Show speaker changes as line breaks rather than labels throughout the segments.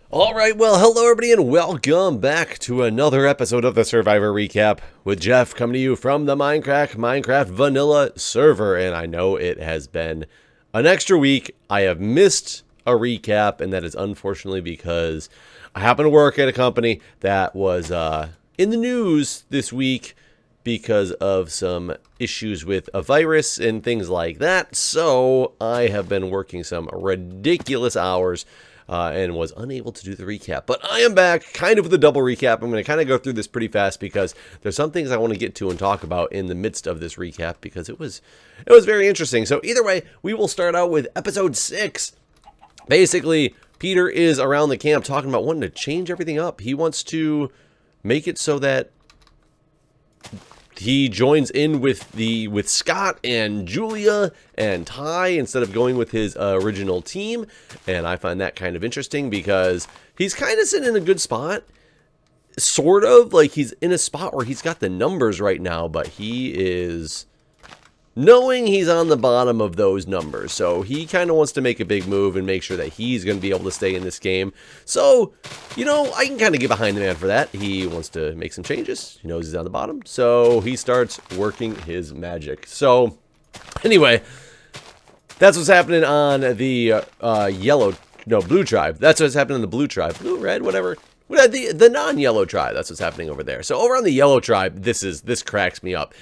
Alright, well, hello everybody and welcome back to another episode of the Survivor Recap with Jeff coming to you from the Minecraft Vanilla server. And I know it has been an extra week. I have missed a recap, and that is unfortunately because I happen to work at a company that was in the news this week because of some issues with a virus and things like that. So I have been working some ridiculous hours and was unable to do the recap. But I am back, kind of with a double recap. I'm going to kind of go through this pretty fast because there's some things I want to get to and talk about in the midst of this recap because it was very interesting. So either way, we will start out with episode 6. Basically, Peter is around the camp talking about wanting to change everything up. He wants to make it so that he joins in with Scott and Julia and Ty instead of going with his original team. And I find that kind of interesting because he's kind of sitting in a good spot. Sort of, like he's in a spot where he's got the numbers right now, but he is knowing he's on the bottom of those numbers. So he kind of wants to make a big move and make sure that he's going to be able to stay in this game. So, you know, I can kind of get behind the man for that. He wants to make some changes. He knows he's on the bottom. So he starts working his magic. So anyway, that's what's happening on the blue tribe. That's what's happening in the blue tribe. Blue, red, whatever. The non-yellow tribe. That's what's happening over there. So over on the yellow tribe, this cracks me up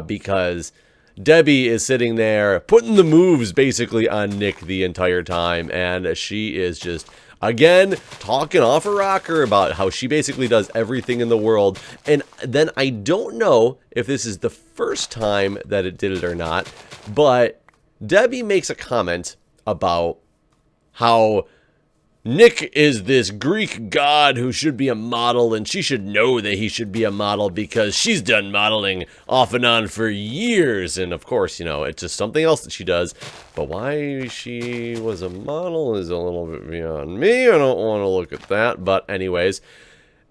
because Debbie is sitting there putting the moves basically on Nick the entire time, and she is just, again, talking off her rocker about how she basically does everything in the world. And then I don't know if this is the first time that it did it or not, but Debbie makes a comment about how Nick is this Greek god who should be a model, and she should know that he should be a model because she's done modeling off and on for years. And of course, you know, it's just something else that she does. But why she was a model is a little bit beyond me. I don't want to look at that. But anyways,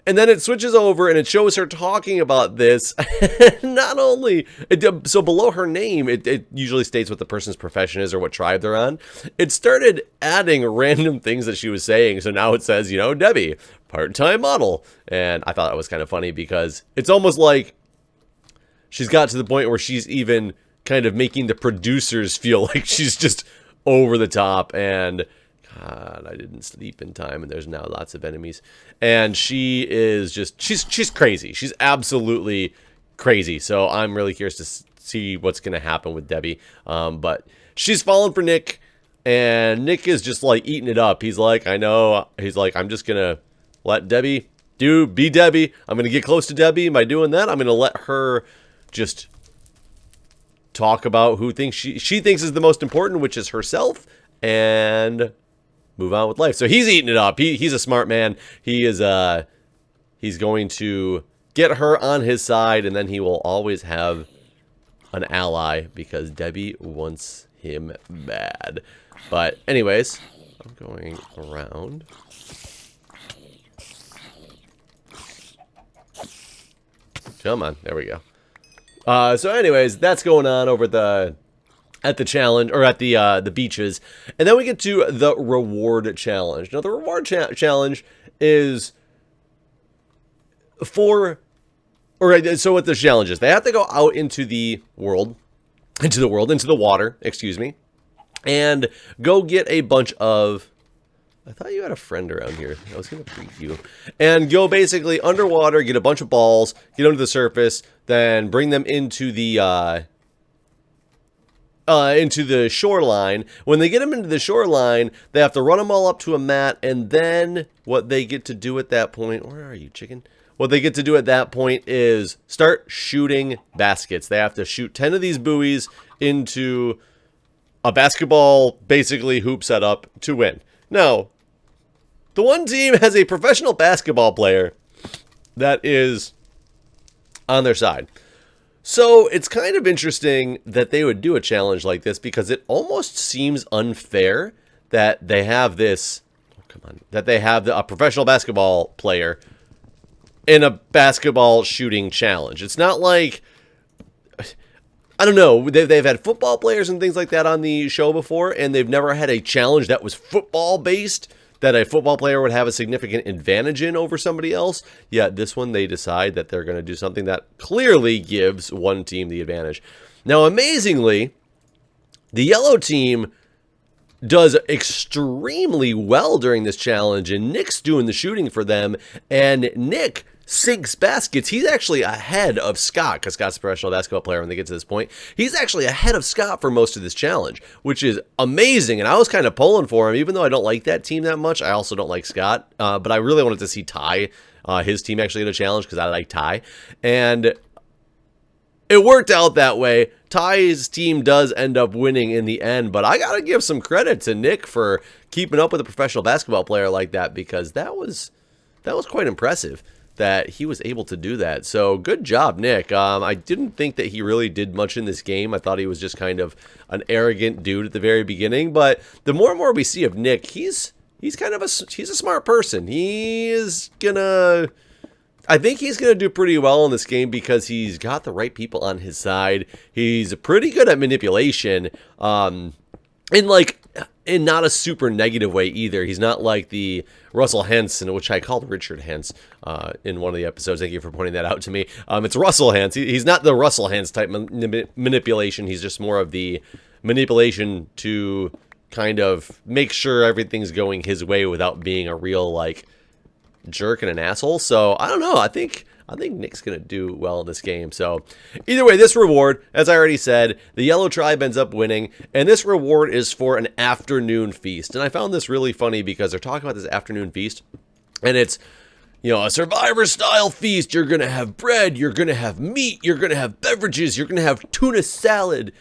and then it switches over and it shows her talking about this. Not only, so below her name, it usually states what the person's profession is or what tribe they're on. It started adding random things that she was saying. So now it says, you know, Debbie, part-time model. And I thought that was kind of funny because it's almost like she's got to the point where she's even kind of making the producers feel like she's just over the top. And God, I didn't sleep in time, and there's now lots of enemies. And she is just, she's crazy. She's absolutely crazy. So I'm really curious to see what's going to happen with Debbie. But she's falling for Nick, and Nick is just like eating it up. He's like, I know. He's like, I'm just going to let Debbie be Debbie. I'm going to get close to Debbie. By doing that, I'm going to let her just talk about who thinks she thinks is the most important, which is herself, and move on with life. So he's eating it up. He's a smart man. He is he's going to get her on his side, and then he will always have an ally because Debbie wants him bad. But anyways, I'm going around. Come on, there we go. So anyways, that's going on over at the challenge, or at the beaches. And then we get to the reward challenge. Now, the reward challenge is for, so what the challenge is, they have to go out into the water, excuse me, and go get a bunch of, I thought you had a friend around here. I was going to greet you. And go basically underwater, get a bunch of balls, get them to the surface, then bring them into the shoreline. When they get them into the shoreline, they have to run them all up to a mat, and then what they get to do at that point, where are you, chicken? What they get to do at that point is start shooting baskets. They have to shoot 10 of these buoys into a basketball, basically, hoop setup to win. Now, the one team has a professional basketball player that is on their side. So it's kind of interesting that they would do a challenge like this because it almost seems unfair that they have this, that they have a professional basketball player in a basketball shooting challenge. It's not like, I don't know, they've had football players and things like that on the show before, and they've never had a challenge that was football based. that a football player would have a significant advantage in over somebody else. Yet this one, they decide that they're going to do something that clearly gives one team the advantage. Now, amazingly, the yellow team does extremely well during this challenge, and Nick's doing the shooting for them, and Nick sinks baskets. He's actually ahead of Scott, because Scott's a professional basketball player when they get to this point. He's actually ahead of Scott for most of this challenge, which is amazing, and I was kind of pulling for him, even though I don't like that team that much. I also don't like Scott, but I really wanted to see Ty, his team, actually get a challenge, because I like Ty, and it worked out that way. Ty's team does end up winning in the end, but I gotta give some credit to Nick for keeping up with a professional basketball player like that, because that was quite impressive that he was able to do that. So good job, Nick. I didn't think that he really did much in this game. I thought he was just kind of an arrogant dude at the very beginning, but the more and more we see of Nick, he's kind of he's a smart person. I think he's going to do pretty well in this game because he's got the right people on his side. He's pretty good at manipulation, in not a super negative way either. He's not like the Russell Hentz, which I called Richard Hentz in one of the episodes. Thank you for pointing that out to me. It's Russell Hentz. He's not the Russell Hentz type manipulation. He's just more of the manipulation to kind of make sure everything's going his way without being a real, like, jerk and an asshole. So I don't know. I think Nick's gonna do well in this game. So either way, this reward, as I already said, the yellow tribe ends up winning, and this reward is for an afternoon feast. And I found this really funny because they're talking about this afternoon feast, and it's, you know, a survivor style feast. You're gonna have bread, you're gonna have meat, you're gonna have beverages, you're gonna have tuna salad.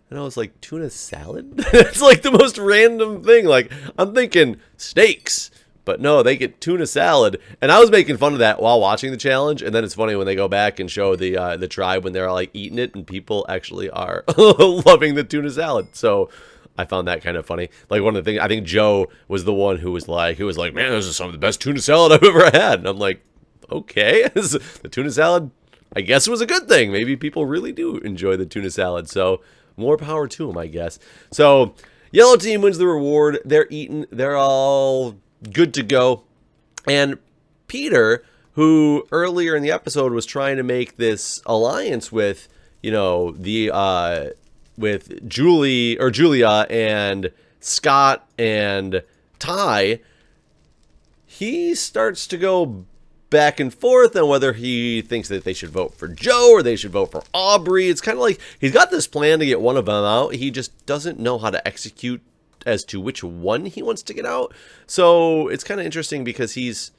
And I was like, tuna salad? It's like the most random thing. Like, I'm thinking steaks. But no, they get tuna salad, and I was making fun of that while watching the challenge. And then it's funny when they go back and show the tribe when they're like eating it, and people actually are loving the tuna salad. So I found that kind of funny. Like, one of the things, I think Joe was the one who was like, man, this is some of the best tuna salad I've ever had. And I'm like, okay, the tuna salad, I guess, was a good thing. Maybe people really do enjoy the tuna salad. So more power to them, I guess. So yellow team wins the reward. They're eating. They're all good to go. And Peter, who earlier in the episode was trying to make this alliance with, you know, with Julia and Scott and Ty, he starts to go back and forth on whether he thinks that they should vote for Joe or they should vote for Aubrey. It's kind of like he's got this plan to get one of them out. He just doesn't know how to execute as to which one he wants to get out. So it's kind of interesting because he's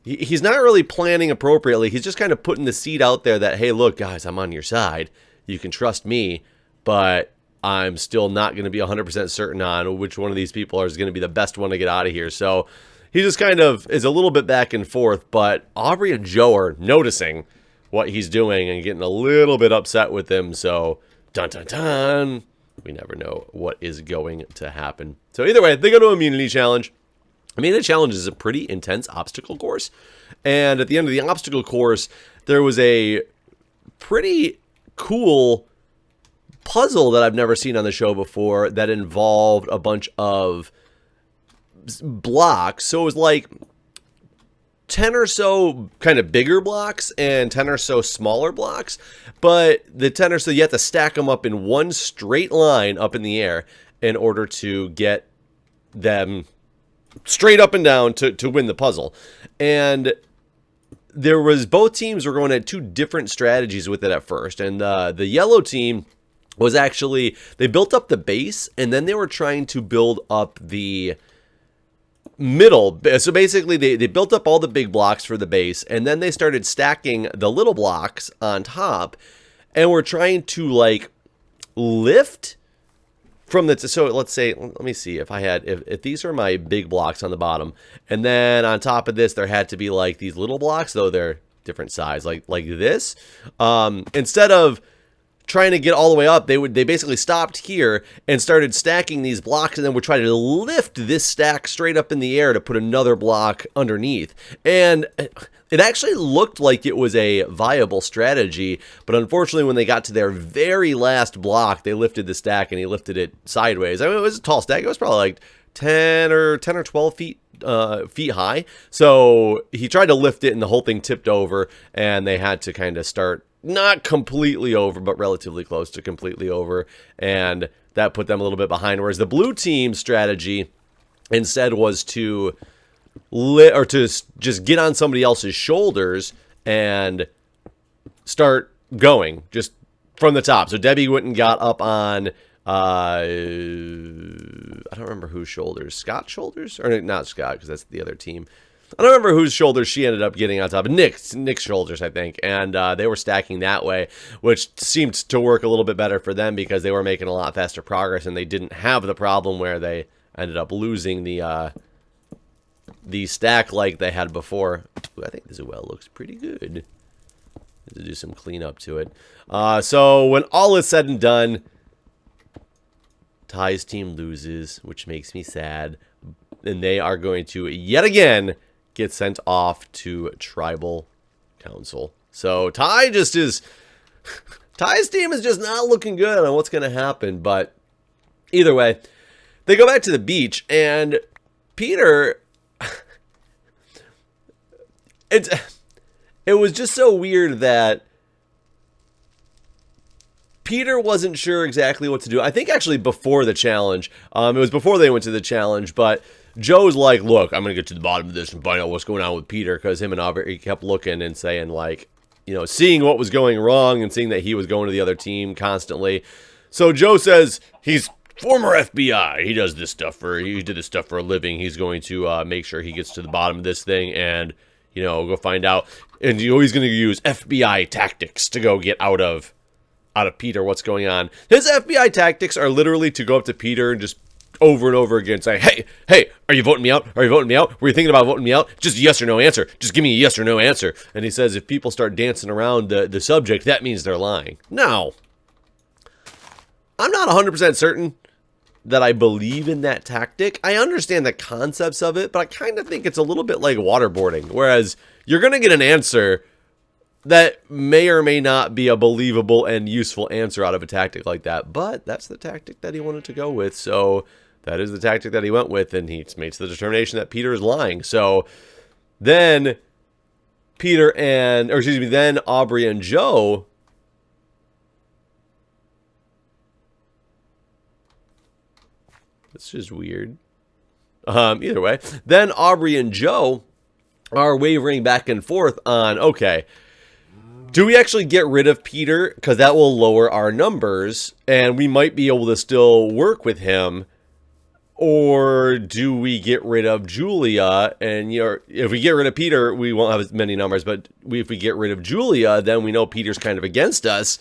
not really planning appropriately. He's just kind of putting the seed out there that, hey, look, guys, I'm on your side. You can trust me, but I'm still not going to be 100% certain on which one of these people is going to be the best one to get out of here. So he just kind of is a little bit back and forth, but Aubrey and Joe are noticing what he's doing and getting a little bit upset with him. So, dun dun dun. We never know what is going to happen. So either way, they go to immunity challenge. Immunity challenge is a pretty intense obstacle course. And at the end of the obstacle course, there was a pretty cool puzzle that I've never seen on the show before that involved a bunch of blocks. So it was like 10 or so kind of bigger blocks and 10 or so smaller blocks, but the 10 or so, you have to stack them up in one straight line up in the air in order to get them straight up and down to win the puzzle. And there was, both teams were going at two different strategies with it at first, and the yellow team was actually, they built up the base and then they were trying to build up the middle. So basically they built up all the big blocks for the base, and then they started stacking the little blocks on top, and we're trying to like lift from the, so let's say, let me see if I had, if these are my big blocks on the bottom, and then on top of this there had to be like these little blocks, though they're different size, like this, instead of trying to get all the way up, they basically stopped here and started stacking these blocks, and then would try to lift this stack straight up in the air to put another block underneath. And it actually looked like it was a viable strategy, but unfortunately when they got to their very last block, they lifted the stack and he lifted it sideways. I mean, it was a tall stack. It was probably like 10 or 12 feet high. So he tried to lift it and the whole thing tipped over, and they had to kind of start not completely over, but relatively close to completely over, and that put them a little bit behind. Whereas the blue team strategy instead was to just get on somebody else's shoulders and start going just from the top. So Debbie went and got up on I don't remember whose shoulders. Scott's shoulders? Or not Scott, because that's the other team. I don't remember whose shoulders she ended up getting on top of. Nick's shoulders, I think. And they were stacking that way, which seemed to work a little bit better for them because they were making a lot faster progress, and they didn't have the problem where they ended up losing the stack like they had before. Ooh, I think this well looks pretty good. To do some cleanup to it. So when all is said and done, Ty's team loses, which makes me sad. And they are going to, yet again, get sent off to Tribal Council. So Ty just is... Ty's team is just not looking good on what's going to happen. But either way, they go back to the beach, and Peter... It was just so weird that Peter wasn't sure exactly what to do. I think actually before the challenge, it was before they went to the challenge, but Joe's like, look, I'm going to get to the bottom of this and find out what's going on with Peter, because him and Aubrey kept looking and saying, like, you know, seeing what was going wrong and seeing that he was going to the other team constantly. So Joe says he's former FBI. He does this stuff he did this stuff for a living. He's going to make sure he gets to the bottom of this thing and, you know, go find out. And he's going to use FBI tactics to go get out of Peter what's going on. His FBI tactics are literally to go up to Peter and just over and over again say, hey, are you voting me out? Are you voting me out? Were you thinking about voting me out? Just a yes or no answer. Just give me a yes or no answer. And he says if people start dancing around the subject, that means they're lying. Now, I'm not 100% certain that I believe in that tactic. I understand the concepts of it, but I kind of think it's a little bit like waterboarding, whereas you're going to get an answer that may or may not be a believable and useful answer out of a tactic like that, but that's the tactic that he wanted to go with, so that is the tactic that he went with, and he makes the determination that Peter is lying. So then then Aubrey and Joe it's just weird. Either way, then Aubrey and Joe are wavering back and forth on, okay, do we actually get rid of Peter? Because that will lower our numbers, and we might be able to still work with him. Or do we get rid of Julia? And if we get rid of Peter, we won't have as many numbers. But if we get rid of Julia, then we know Peter's kind of against us.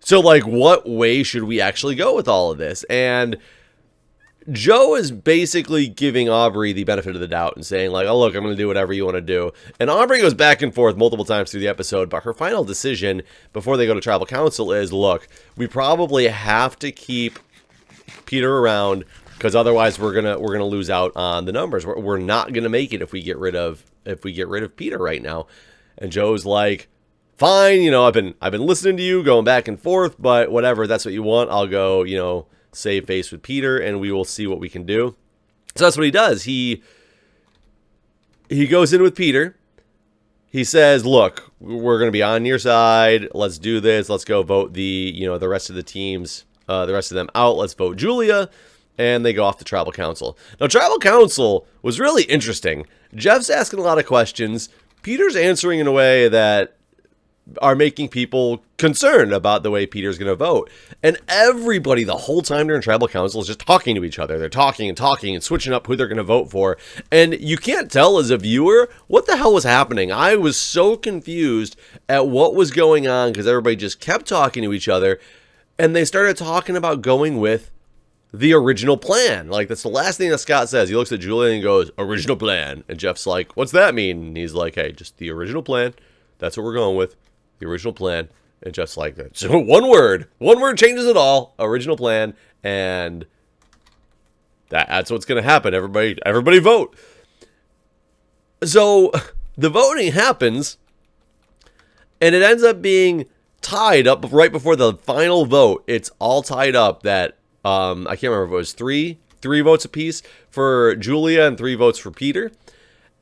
So, like, what way should we actually go with all of this? And Joe is basically giving Aubrey the benefit of the doubt and saying, like, oh, look, I'm going to do whatever you want to do. And Aubrey goes back and forth multiple times through the episode, but her final decision before they go to Tribal Council is, look, we probably have to keep Peter around because otherwise we're gonna lose out on the numbers. We're not going to make it if we get rid of Peter right now. And Joe's like, fine, you know, I've been listening to you, going back and forth, but whatever, that's what you want. I'll go, you know, save face with Peter, and we will see what we can do. So that's what he does. He goes in with Peter. He says, look, we're going to be on your side. Let's do this. Let's go vote the rest of the teams, the rest of them out. Let's vote Julia. And they go off to Tribal Council. Now, Tribal Council was really interesting. Jeff's asking a lot of questions. Peter's answering in a way that are making people concerned about the way Peter's going to vote. And everybody the whole time during Tribal Council is just talking to each other. They're talking and switching up who they're going to vote for. And you can't tell as a viewer what the hell was happening. I was so confused at what was going on because everybody just kept talking to each other. And they started talking about going with the original plan. Like, that's the last thing that Scott says. He looks at Julia and goes, original plan. And Jeff's like, what's that mean? And he's like, hey, just the original plan. That's what we're going with. The original plan. And Jeff's like, so one word changes it all. Original plan. And that's what's going to happen. Everybody vote. So the voting happens, and it ends up being tied up right before the final vote. It's all tied up that I can't remember if it was 3 3 votes apiece for Julia and 3 votes for Peter.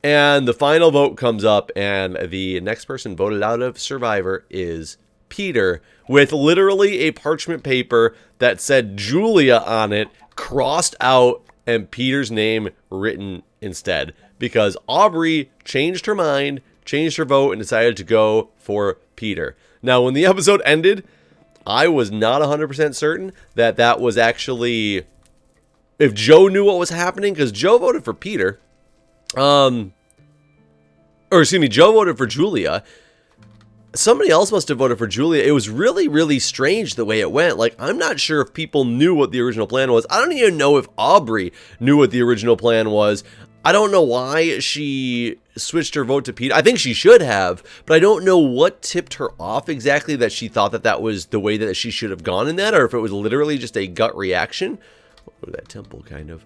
And the final vote comes up, and the next person voted out of Survivor is Peter, with literally a parchment paper that said Julia on it, crossed out, and Peter's name written instead. Because Aubrey changed her mind, changed her vote, and decided to go for Peter. Now, when the episode ended, I was not 100% certain that that was actually... if Joe knew what was happening, because Joe voted for Peter. Or excuse me, Joe voted for Julia. Somebody else must have voted for Julia. It was really, really strange the way it went. Like, I'm not sure if people knew what the original plan was. I don't even know if Aubrey knew what the original plan was. I don't know why she switched her vote to Peter. I think she should have, but I don't know what tipped her off exactly that she thought that that was the way that she should have gone in that, or if it was literally just a gut reaction. Or that temple, kind of.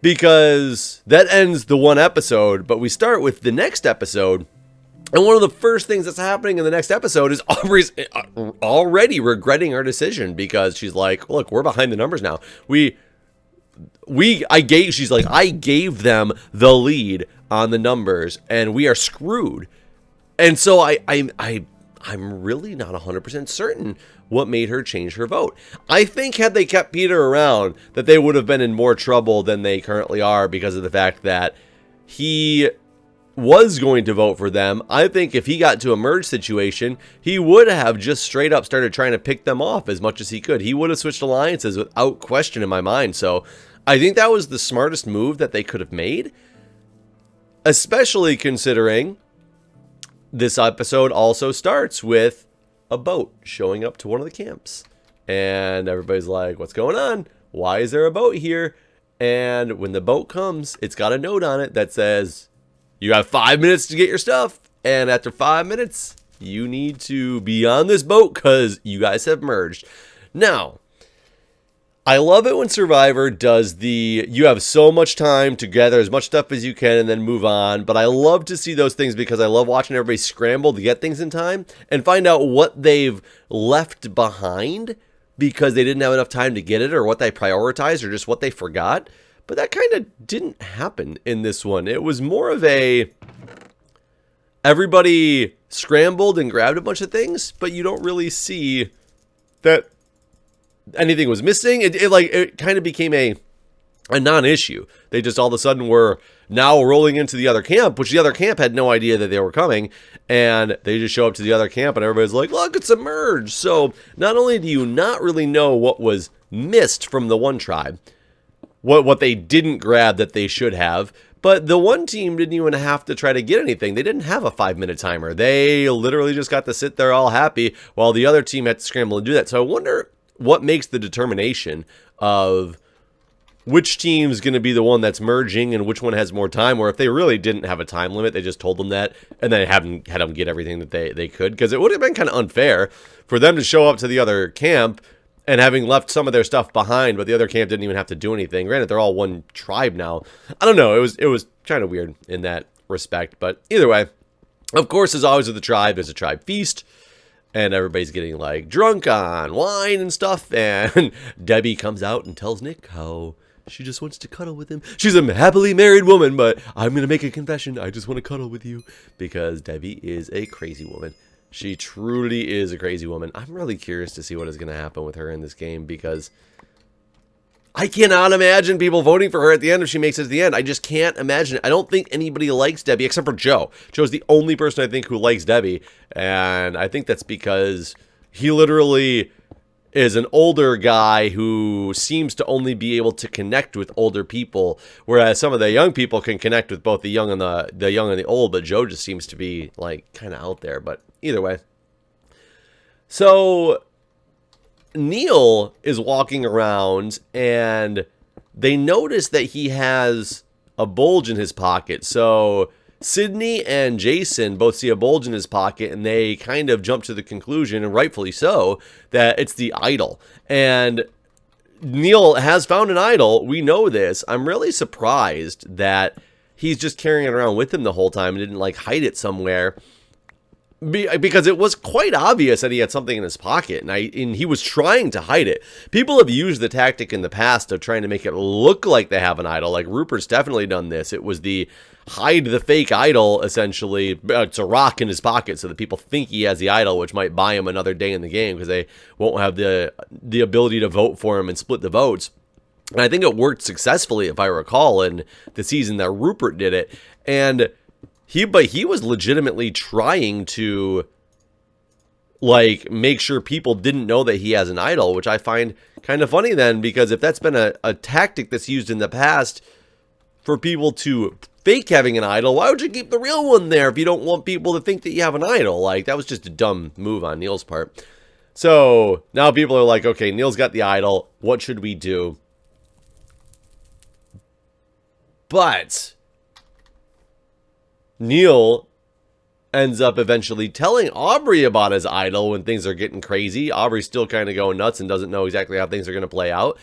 Because that ends the one episode, but we start with the next episode. And one of the first things that's happening in the next episode is Aubrey's already regretting her decision, because she's like, look, we're behind the numbers now. I gave them the lead on the numbers, and we are screwed. And so I'm really not 100% certain what made her change her vote. I think had they kept Peter around, that they would have been in more trouble than they currently are, because of the fact that he was going to vote for them. I think if he got to a merge situation, he would have just straight up started trying to pick them off as much as he could. He would have switched alliances without question in my mind. So I think that was the smartest move that they could have made, especially considering this episode also starts with a boat showing up to one of the camps. And everybody's like, what's going on? Why is there a boat here? And when the boat comes, it's got a note on it that says, you have 5 minutes to get your stuff. And after 5 minutes, you need to be on this boat because you guys have merged. Now, I love it when Survivor does you have so much time to gather as much stuff as you can and then move on. But I love to see those things because I love watching everybody scramble to get things in time and find out what they've left behind because they didn't have enough time to get it, or what they prioritized, or just what they forgot. But that kind of didn't happen in this one. It was more of everybody scrambled and grabbed a bunch of things, but you don't really see that anything was missing. It kind of became a non-issue. They just all of a sudden were now rolling into the other camp, which the other camp had no idea that they were coming, and they just show up to the other camp and everybody's like, look, it's a merge. So not only do you not really know what was missed from the one tribe, what they didn't grab that they should have, but the one team didn't even have to try to get anything. They didn't have a 5-minute timer. They literally just got to sit there all happy while the other team had to scramble and do that. So I wonder what makes the determination of which team's going to be the one that's merging and which one has more time, or if they really didn't have a time limit, they just told them that and then had them get everything that they could, because it would have been kind of unfair for them to show up to the other camp and having left some of their stuff behind, but the other camp didn't even have to do anything. Granted, they're all one tribe now. I don't know. It was kind of weird in that respect, but either way, of course, as always with the tribe, there's a tribe feast. And everybody's getting like drunk on wine and stuff. And Debbie comes out and tells Nick how she just wants to cuddle with him. She's a happily married woman, but I'm going to make a confession. I just want to cuddle with you, because Debbie is a crazy woman. She truly is a crazy woman. I'm really curious to see what is going to happen with her in this game, because I cannot imagine people voting for her at the end if she makes it to the end. I just can't imagine it. I don't think anybody likes Debbie except for Joe. Joe's the only person I think who likes Debbie, and I think that's because he literally is an older guy who seems to only be able to connect with older people, whereas some of the young people can connect with both the young and the old, but Joe just seems to be like kind of out there. But either way. So Neil is walking around and they notice that he has a bulge in his pocket. So Sydney and Jason both see a bulge in his pocket, and they kind of jump to the conclusion, and rightfully so, that it's the idol. And Neil has found an idol. We know this. I'm really surprised that he's just carrying it around with him the whole time and didn't like hide it somewhere. because it was quite obvious that he had something in his pocket, and he was trying to hide it. People have used the tactic in the past of trying to make it look like they have an idol. Like Rupert's definitely done this. It was the hide the fake idol, essentially. It's a rock in his pocket so that people think he has the idol, which might buy him another day in the game because they won't have the ability to vote for him and split the votes. And I think it worked successfully, if I recall, in the season that Rupert did it. And he was legitimately trying to, like, make sure people didn't know that he has an idol, which I find kind of funny then, because if that's been a tactic that's used in the past for people to fake having an idol, why would you keep the real one there if you don't want people to think that you have an idol? Like, that was just a dumb move on Neil's part. So now people are like, okay, Neil's got the idol. What should we do? But Neil ends up eventually telling Aubrey about his idol when things are getting crazy. Aubrey's still kind of going nuts and doesn't know exactly how things are going to play out.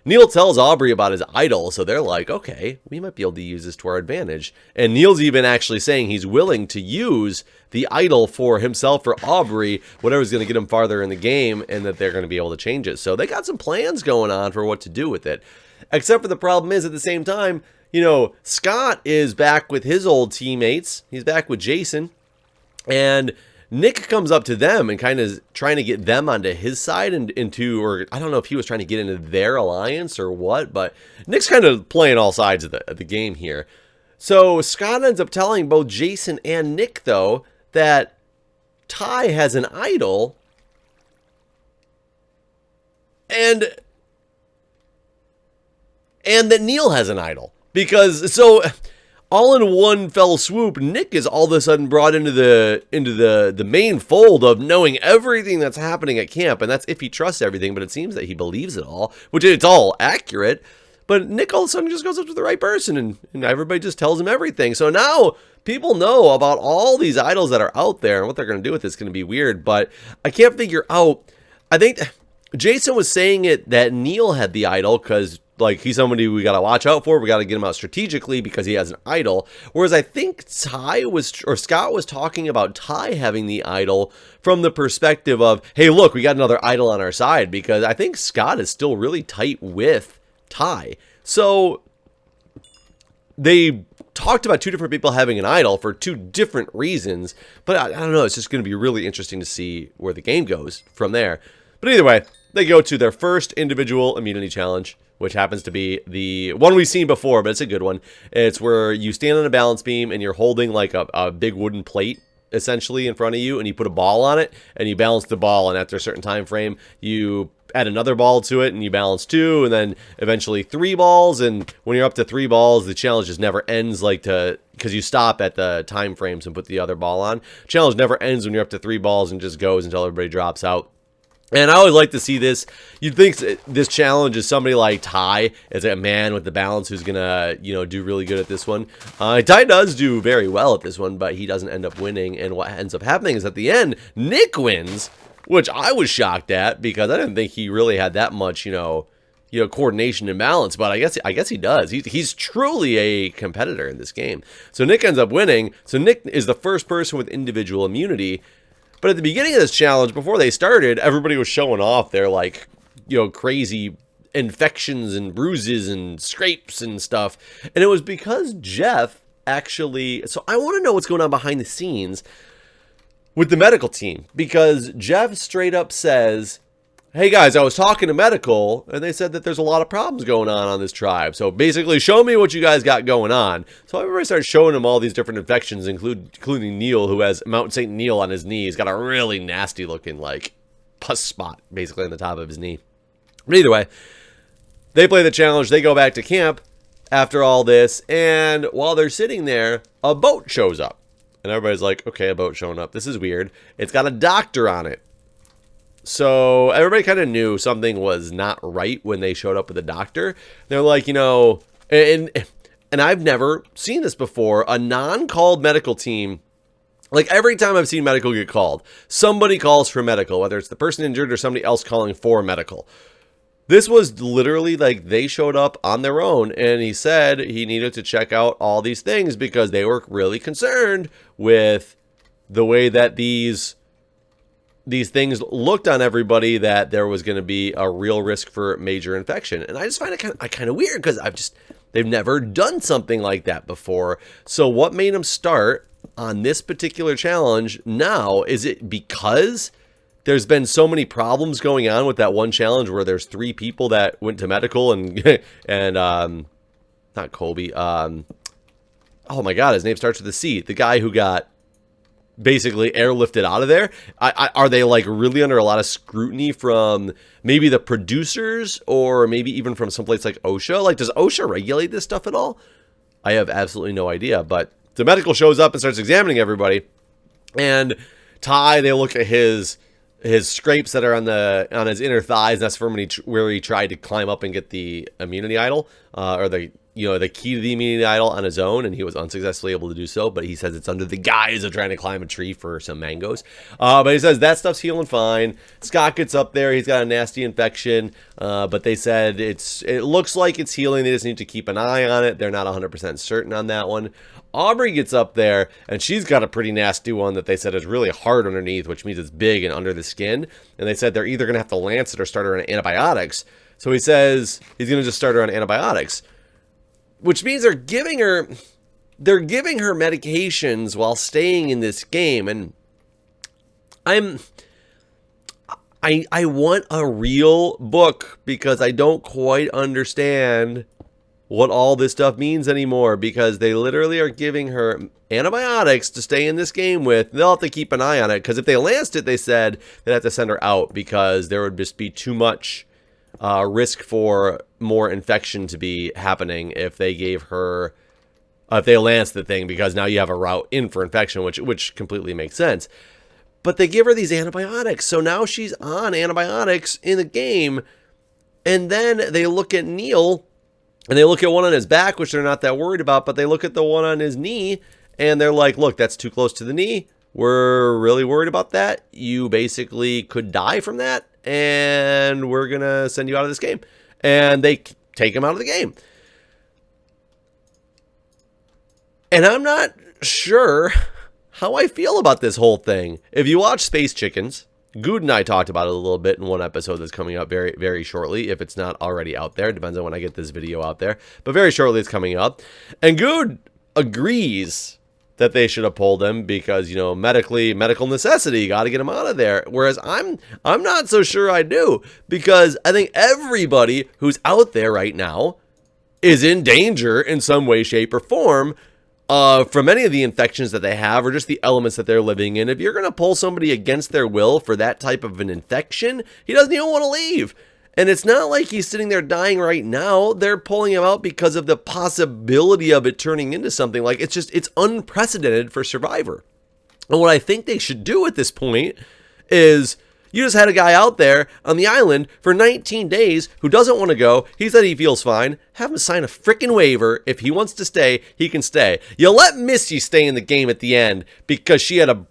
Neil tells Aubrey about his idol, so they're like, okay, we might be able to use this to our advantage. And Neil's even actually saying he's willing to use the idol for himself or Aubrey, whatever's going to get him farther in the game, and that they're going to be able to change it. So they got some plans going on for what to do with it. Except for the problem is, at the same time, you know, Scott is back with his old teammates. He's back with Jason. And Nick comes up to them and kind of trying to get them onto his side and into, or I don't know if he was trying to get into their alliance or what, but Nick's kind of playing all sides of the game here. So Scott ends up telling both Jason and Nick, though, that Ty has an idol. And that Neil has an idol. Because, so, all in one fell swoop, Nick is all of a sudden brought into the main fold of knowing everything that's happening at camp. And that's if he trusts everything, but it seems that he believes it all, which it's all accurate. But Nick all of a sudden just goes up to the right person, and everybody just tells him everything. So now people know about all these idols that are out there, and what they're going to do with it's going to be weird. But I can't figure out, I think Jason was saying it that Neil had the idol because, like, he's somebody we got to watch out for. We got to get him out strategically because he has an idol. Whereas I think Scott was talking about Ty having the idol from the perspective of, hey, look, we got another idol on our side, because I think Scott is still really tight with Ty. So they talked about two different people having an idol for two different reasons. But I don't know. It's just going to be really interesting to see where the game goes from there. But either way, they go to their first individual immunity challenge, which happens to be the one we've seen before, but it's a good one. It's where you stand on a balance beam and you're holding like a big wooden plate essentially in front of you, and you put a ball on it and you balance the ball, and after a certain time frame you add another ball to it and you balance two, and then eventually 3 balls. And when you're up to 3 balls, the challenge just never ends, because you stop at the time frames and put the other ball on. Challenge never ends when you're up to 3 balls and just goes until everybody drops out. And I always like to see this. You'd think this challenge is somebody like Ty, as a man with the balance, who's going to, do really good at this one. Ty does do very well at this one, but he doesn't end up winning. And what ends up happening is at the end, Nick wins, which I was shocked at because I didn't think he really had that much, coordination and balance. But I guess he does. He's truly a competitor in this game. So Nick ends up winning. So Nick is the first person with individual immunity. But at the beginning of this challenge, before they started, everybody was showing off their, crazy infections and bruises and scrapes and stuff. And it was because Jeff actually... So I want to know what's going on behind the scenes with the medical team. Because Jeff straight up says, hey guys, I was talking to medical, and they said that there's a lot of problems going on this tribe. So basically, show me what you guys got going on. So everybody started showing him all these different infections, including Neil, who has Mount St. Neil on his knee. He's got a really nasty looking, pus spot, basically, on the top of his knee. But either way, they play the challenge. They go back to camp after all this, and while they're sitting there, a boat shows up. And everybody's like, okay, a boat showing up. This is weird. It's got a doctor on it. So everybody kind of knew something was not right when they showed up with a doctor. They're like, and I've never seen this before. A non-called medical team, like every time I've seen medical get called, somebody calls for medical, whether it's the person injured or somebody else calling for medical. This was literally like they showed up on their own, and he said he needed to check out all these things because they were really concerned with the way that these things looked on everybody, that there was going to be a real risk for major infection. And I just find it kind of weird, because they've never done something like that before. So what made them start on this particular challenge now? Is it because there's been so many problems going on with that one challenge where there's 3 people that went to medical and not Colby. Oh my God, his name starts with a C. The guy who got basically airlifted out of there. Are they like really under a lot of scrutiny from maybe the producers, or maybe even from someplace like OSHA? Like, does OSHA regulate this stuff at all? I have absolutely no idea. But the medical shows up and starts examining everybody, and Ty, they look at his scrapes that are on his inner thighs. That's from where he tried to climb up and get the immunity idol, or the key to the immunity idol on his own, and he was unsuccessfully able to do so. But he says it's under the guise of trying to climb a tree for some mangoes. But he says that stuff's healing fine. Scott gets up there. He's got a nasty infection, but they said it looks like it's healing. They just need to keep an eye on it. They're not 100% certain on that one. Aubrey gets up there, and she's got a pretty nasty one that they said is really hard underneath, which means it's big and under the skin. And they said they're either going to have to lance it or start her on antibiotics. So he says he's going to just start her on antibiotics, which means they're giving her medications while staying in this game. And I want a real book, because I don't quite understand what all this stuff means anymore, because they literally are giving her antibiotics to stay in this game with. They'll have to keep an eye on it, because if they lanced it, they said they'd have to send her out, because there would just be too much risk for more infection to be happening if they gave her, if they lanced the thing, because now you have a route in for infection, which completely makes sense. But they give her these antibiotics, so now she's on antibiotics in the game. And then they look at Neil, and they look at one on his back, which they're not that worried about, but they look at the one on his knee, and they're like, look, that's too close to the knee. We're really worried about that. You basically could die from that, and we're going to send you out of this game. And they take him out of the game. And I'm not sure how I feel about this whole thing. If you watch Space Chickens, Good and I talked about it a little bit in one episode that's coming up very, very shortly, if it's not already out there. It depends on when I get this video out there. But very shortly it's coming up. And Good agrees that they should have pulled him because, you know, medical necessity, you got to get him out of there. Whereas I'm not so sure I do, because I think everybody who's out there right now is in danger in some way, shape, or form from any of the infections that they have, or just the elements that they're living in. If you're going to pull somebody against their will for that type of an infection, he doesn't even want to leave. And it's not like he's sitting there dying right now. They're pulling him out because of the possibility of it turning into something. Like, it's unprecedented for Survivor. And what I think they should do at this point is, you just had a guy out there on the island for 19 days who doesn't want to go. He said he feels fine. Have him sign a freaking waiver. If he wants to stay, he can stay. You let Missy stay in the game at the end because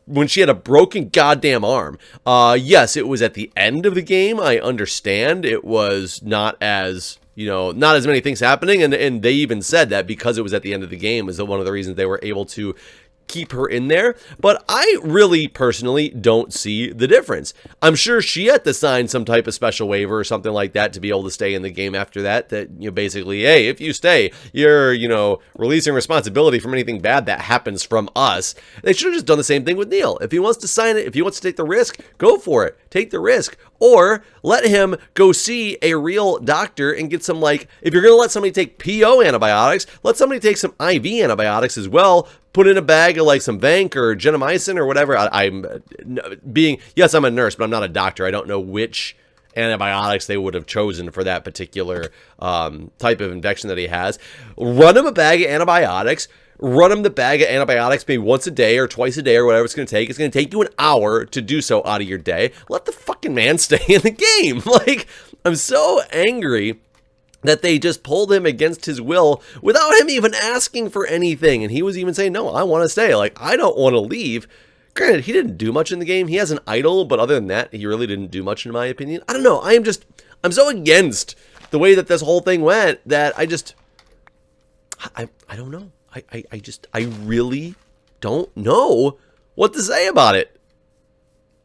when she had a broken goddamn arm. Yes, it was at the end of the game. I understand it was not as, not as many things happening. And they even said that because it was at the end of the game is one of the reasons they were able to keep her in there. But I really personally don't see the difference. I'm sure she had to sign some type of special waiver or something like that to be able to stay in the game after that, basically, hey, if you stay, you're, releasing responsibility from anything bad that happens from us. They should have just done the same thing with Neil. If he wants to sign it, if he wants to take the risk, go for it. Take the risk. Or let him go see a real doctor and get some, if you're going to let somebody take PO antibiotics, let somebody take some IV antibiotics as well. Put in a bag of some Vanc or gentamicin or whatever. Yes, I'm a nurse, but I'm not a doctor. I don't know which antibiotics they would have chosen for that particular type of infection that he has. Run him a bag of antibiotics. Run him the bag of antibiotics maybe once a day or twice a day or whatever it's going to take. It's going to take you an hour to do so out of your day. Let the fucking man stay in the game. I'm so angry that they just pulled him against his will without him even asking for anything. And he was even saying, no, I want to stay. I don't want to leave. Granted, he didn't do much in the game. He has an idol, but other than that, he really didn't do much in my opinion. I don't know. I'm so against the way that this whole thing went that I don't know. I really don't know what to say about it.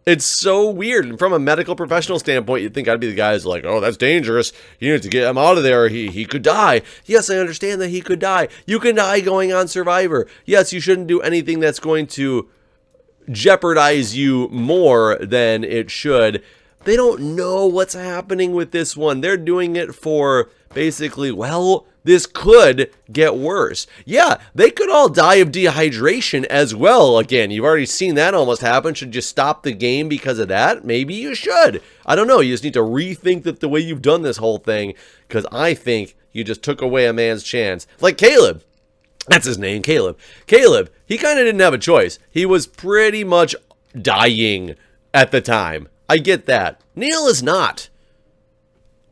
It's so weird. And from a medical professional standpoint, you'd think I'd be the guys like, oh, that's dangerous. You need to get him out of there. He could die. Yes, I understand that he could die. You can die going on Survivor. Yes, you shouldn't do anything that's going to jeopardize you more than it should. They don't know what's happening with this one. They're doing it for basically, well, this could get worse. Yeah, they could all die of dehydration as well. Again, you've already seen that almost happen. Should you stop the game because of that? Maybe you should. I don't know. You just need to rethink that the way you've done this whole thing, because I think you just took away a man's chance. Like Caleb. That's his name, Caleb. Caleb, he kind of didn't have a choice. He was pretty much dying at the time. I get that. Neil is not.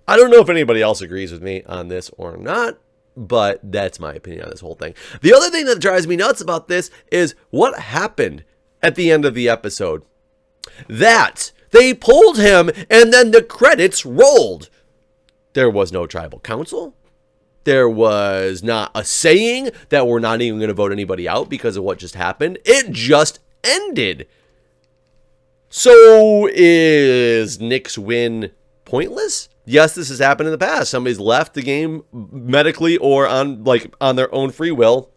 I don't know if anybody else agrees with me on this or not, but that's my opinion on this whole thing. The other thing that drives me nuts about this is what happened at the end of the episode. That they pulled him and then the credits rolled. There was no tribal council. There was not a saying that we're not even going to vote anybody out because of what just happened. It just ended. So is Nick's win pointless? Yes, this has happened in the past. Somebody's left the game medically or on their own free will,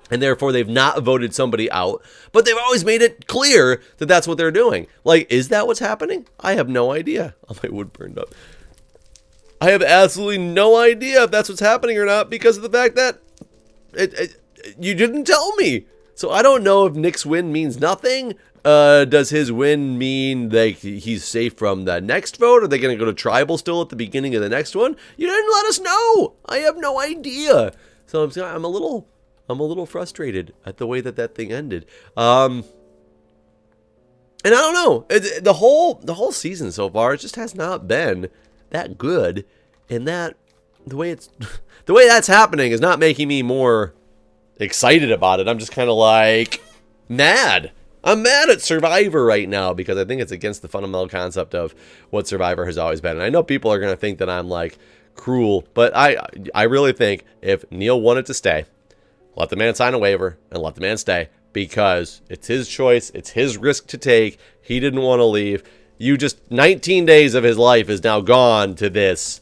and therefore they've not voted somebody out. But they've always made it clear that that's what they're doing. Like, is that what's happening? I have no idea. Oh, my wood burned up. I have absolutely no idea if that's what's happening or not because of the fact that you didn't tell me. So I don't know if Nick's win means nothing. Does his win mean that he's safe from the next vote? Are they going to go to tribal still at the beginning of the next one? You didn't let us know. I have no idea. So I'm a little frustrated at the way that thing ended. And I don't know. The whole season so far, it just has not been that good. And that the way that's happening is not making me more excited about it. I'm just kind of like mad. I'm mad at Survivor right now because I think it's against the fundamental concept of what Survivor has always been. And I know people are going to think that I'm like cruel, but I really think if Neil wanted to stay, let the man sign a waiver and let the man stay because it's his choice. It's his risk to take. He didn't want to leave. 19 days of his life is now gone to this,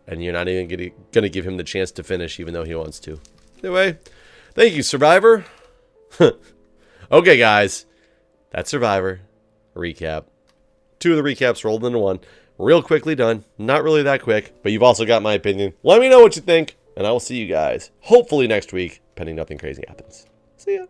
and you're not even going to give him the chance to finish even though he wants to. Anyway, thank you, Survivor. Okay, guys. That's Survivor. Recap. 2 of the recaps rolled into 1. Real quickly done. Not really that quick, but you've also got my opinion. Let me know what you think, and I will see you guys hopefully next week, pending nothing crazy happens. See ya.